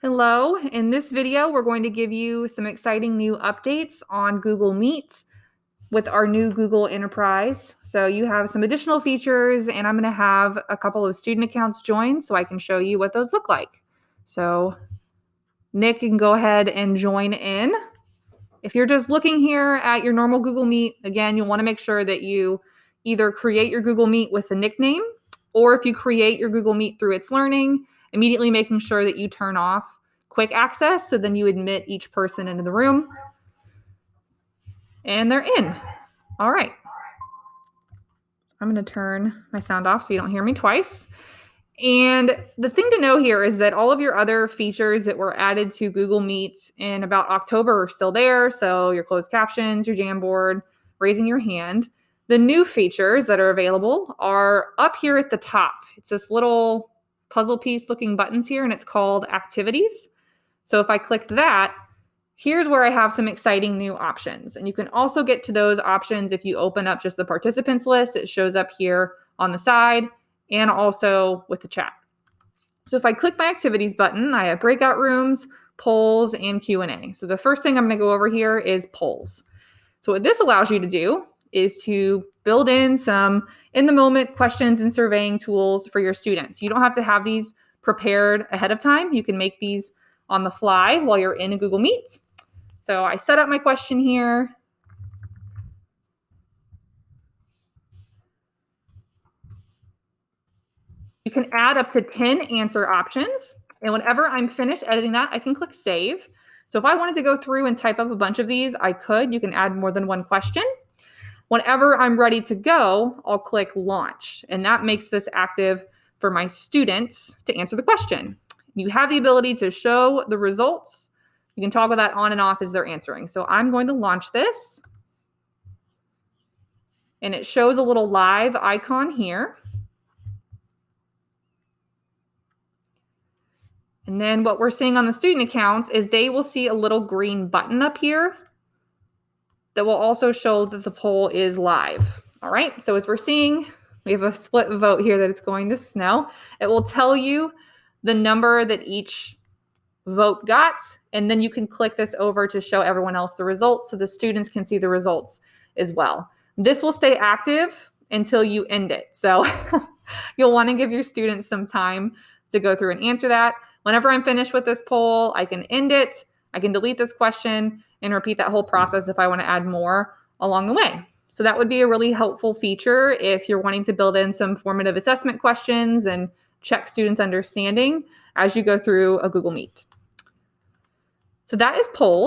Hello, in this video, we're going to give you some exciting new updates on Google Meet with our new Google Enterprise. So you have some additional features, and I'm going to have a couple of student accounts join so I can show you what those look like. So Nick, you can go ahead and join in. If you're just looking here at your normal Google Meet, again, you'll want to make sure that you either create your Google Meet with a nickname, or if you create your Google Meet through It's Learning, immediately making sure that you turn off quick access, so then you admit each person into the room. And they're in. All right. I'm going to turn my sound off so you don't hear me twice. And the thing to know here is that all of your other features that were added to Google Meet in about October are still there. So your closed captions, your Jamboard, raising your hand. The new features that are available are up here at the top. It's this little puzzle piece looking buttons here, and it's called Activities. So if I click that, here's where I have some exciting new options. And you can also get to those options if you open up just the participants list. It shows up here on the side and also with the chat. So if I click my activities button, I have breakout rooms, polls, and Q&A. So the first thing I'm going to go over here is polls. So what this allows you to do is to build in some in-the-moment questions and surveying tools for your students. You don't have to have these prepared ahead of time. You can make these on the fly while you're in a Google Meet. So I set up my question here. You can add up to 10 answer options. And whenever I'm finished editing that, I can click save. So if I wanted to go through and type up a bunch of these, I could. You can add more than one question. Whenever I'm ready to go, I'll click launch. And that makes this active for my students to answer the question. You have the ability to show the results. You can toggle that on and off as they're answering. So I'm going to launch this. And it shows a little live icon here. And then what we're seeing on the student accounts is they will see a little green button up here that will also show that the poll is live. All right, so as we're seeing, we have a split vote here that it's going to snow. It will tell you the number that each vote got, and then you can click this over to show everyone else the results so the students can see the results as well. This will stay active until you end it. So you'll want to give your students some time to go through and answer that. Whenever I'm finished with this poll, I can end it, I can delete this question, and repeat that whole process if I want to add more along the way. So that would be a really helpful feature if you're wanting to build in some formative assessment questions and check students' understanding as you go through a Google Meet. So that is polls.